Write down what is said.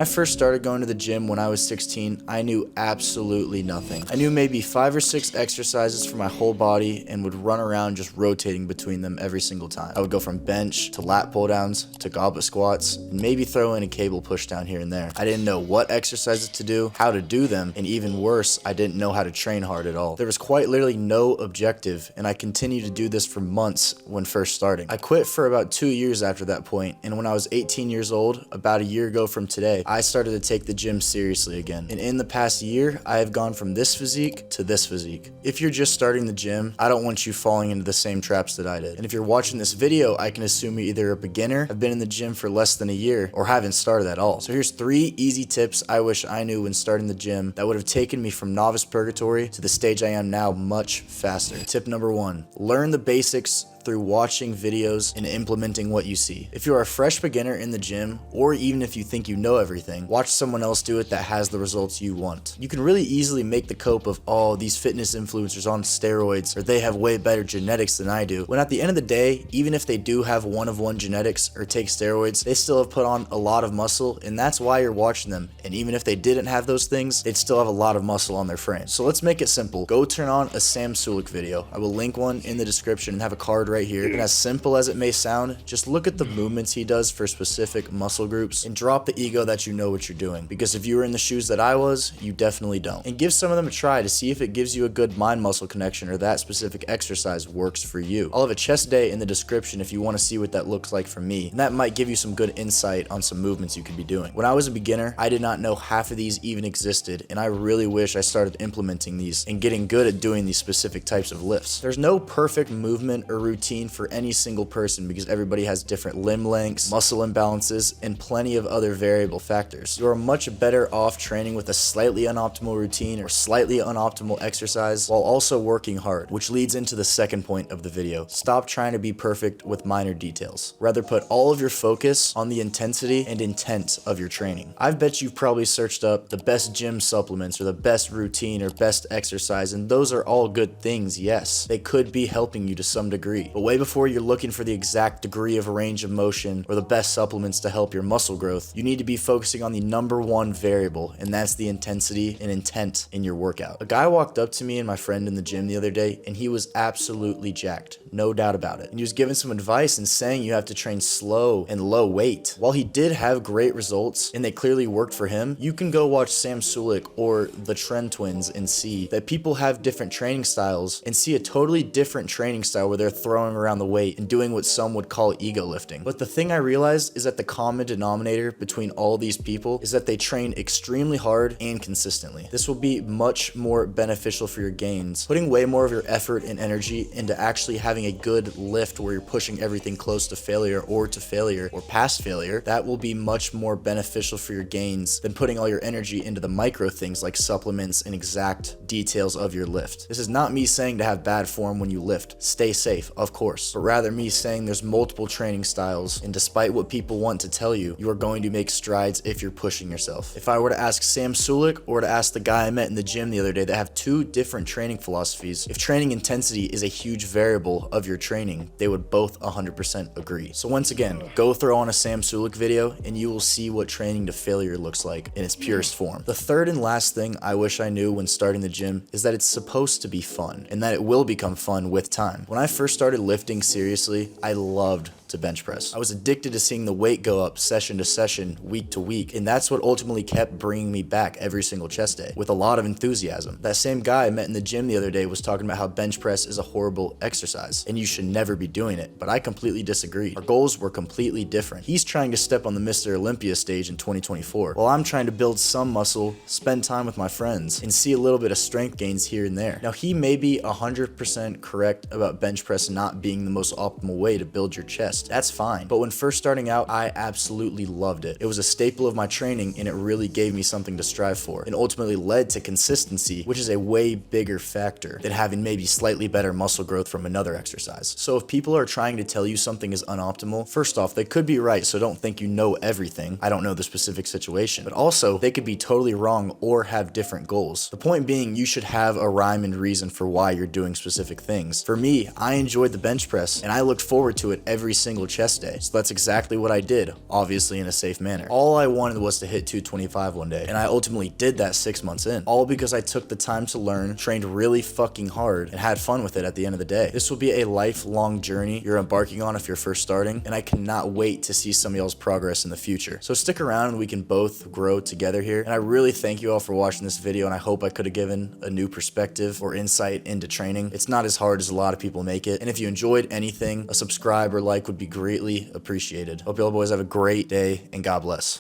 I first started going to the gym when I was 16, I knew absolutely nothing. I knew maybe 5 or 6 exercises for my whole body and would run around just rotating between them every single time. I would go from bench to lat pull downs to goblet squats and maybe throw in a cable push down here and there. I didn't know what exercises to do, how to do them, and even worse, I didn't know how to train hard at all. There was quite literally no objective, and I continued to do this for months when first starting. I quit for about 2 years after that point, and when I was 18 years old, about a year ago from today, I started to take the gym seriously again. And in the past year, I have gone from this physique to this physique. If you're just starting the gym, I don't want you falling into the same traps that I did. And if you're watching this video, I can assume you're either a beginner, have been in the gym for less than a year, or haven't started at all. So here's 3 easy tips I wish I knew when starting the gym that would have taken me from novice purgatory to the stage I am now much faster. Tip number 1, learn the basics through watching videos and implementing what you see. If you're a fresh beginner in the gym, or even if you think you know everything, watch someone else do it that has the results you want. You can really easily make the cope of, oh, these fitness influencers on steroids, or they have way better genetics than I do, when at the end of the day, even if they do have one of one genetics or take steroids, they still have put on a lot of muscle, and that's why you're watching them. And even if they didn't have those things, they'd still have a lot of muscle on their frame. So let's make it simple. Go turn on a Sam Sulek video. I will link one in the description and have a card right here. And as simple as it may sound, just look at the movements he does for specific muscle groups and drop the ego that you know what you're doing. Because if you were in the shoes that I was, you definitely don't. And give some of them a try to see if it gives you a good mind muscle connection or that specific exercise works for you. I'll have a chest day in the description if you want to see what that looks like for me. And that might give you some good insight on some movements you could be doing. When I was a beginner, I did not know half of these even existed, and I really wish I started implementing these and getting good at doing these specific types of lifts. There's no perfect movement or routine for any single person because everybody has different limb lengths, muscle imbalances, and plenty of other variable factors. You are much better off training with a slightly unoptimal routine or slightly unoptimal exercise while also working hard, which leads into the second point of the video. Stop trying to be perfect with minor details. Rather put all of your focus on the intensity and intent of your training. I bet you've probably searched up the best gym supplements or the best routine or best exercise, and those are all good things, yes. They could be helping you to some degree, but way before you're looking for the exact degree of range of motion or the best supplements to help your muscle growth, you need to be focusing on the number 1 variable, and that's the intensity and intent in your workout. A guy walked up to me and my friend in the gym the other day, and he was absolutely jacked, no doubt about it. And he was giving some advice and saying you have to train slow and low weight. While he did have great results and they clearly worked for him, you can go watch Sam Sulek or the Trend Twins and see that people have different training styles and see a totally different training style where they're throwing around the weight and doing what some would call ego lifting. But the thing I realized is that the common denominator between all these people is that they train extremely hard and consistently. This will be much more beneficial for your gains. Putting way more of your effort and energy into actually having a good lift where you're pushing everything close to failure or past failure, that will be much more beneficial for your gains than putting all your energy into the micro things like supplements and exact details of your lift. This is not me saying to have bad form when you lift. Stay safe, of course, but rather me saying there's multiple training styles, and despite what people want to tell you, you are going to make strides if you're pushing yourself. If I were to ask Sam Sulek or to ask the guy I met in the gym the other day that have 2 different training philosophies, if training intensity is a huge variable of your training, they would both 100% agree. So once again, go throw on a Sam Sulek video and you will see what training to failure looks like in its purest form. The third and last thing I wish I knew when starting the gym is that it's supposed to be fun, and that it will become fun with time. When I first started lifting seriously, I loved to bench press. I was addicted to seeing the weight go up session to session, week to week, and that's what ultimately kept bringing me back every single chest day with a lot of enthusiasm. That same guy I met in the gym the other day was talking about how bench press is a horrible exercise and you should never be doing it, but I completely disagree. Our goals were completely different. He's trying to step on the Mr. Olympia stage in 2024, while I'm trying to build some muscle, spend time with my friends, and see a little bit of strength gains here and there. Now, he may be 100% correct about bench press not being the most optimal way to build your chest. That's fine. But when first starting out, I absolutely loved it. It was a staple of my training, and it really gave me something to strive for, and ultimately led to consistency, which is a way bigger factor than having maybe slightly better muscle growth from another exercise. So if people are trying to tell you something is unoptimal, first off, they could be right, so don't think you know everything. I don't know the specific situation. But also, they could be totally wrong or have different goals. The point being, you should have a rhyme and reason for why you're doing specific things. For me, I enjoyed the bench press, and I looked forward to it every single single chest day. So that's exactly what I did, obviously in a safe manner. All I wanted was to hit 225 one day, and I ultimately did that 6 months in, all because I took the time to learn, trained really fucking hard, and had fun with it at the end of the day. This will be a lifelong journey you're embarking on if you're first starting, and I cannot wait to see some of y'all's progress in the future. So stick around and we can both grow together here, and I really thank you all for watching this video, and I hope I could have given a new perspective or insight into training. It's not as hard as a lot of people make it, and if you enjoyed anything, a subscribe or like would be greatly appreciated. Hope y'all boys have a great day, and God bless.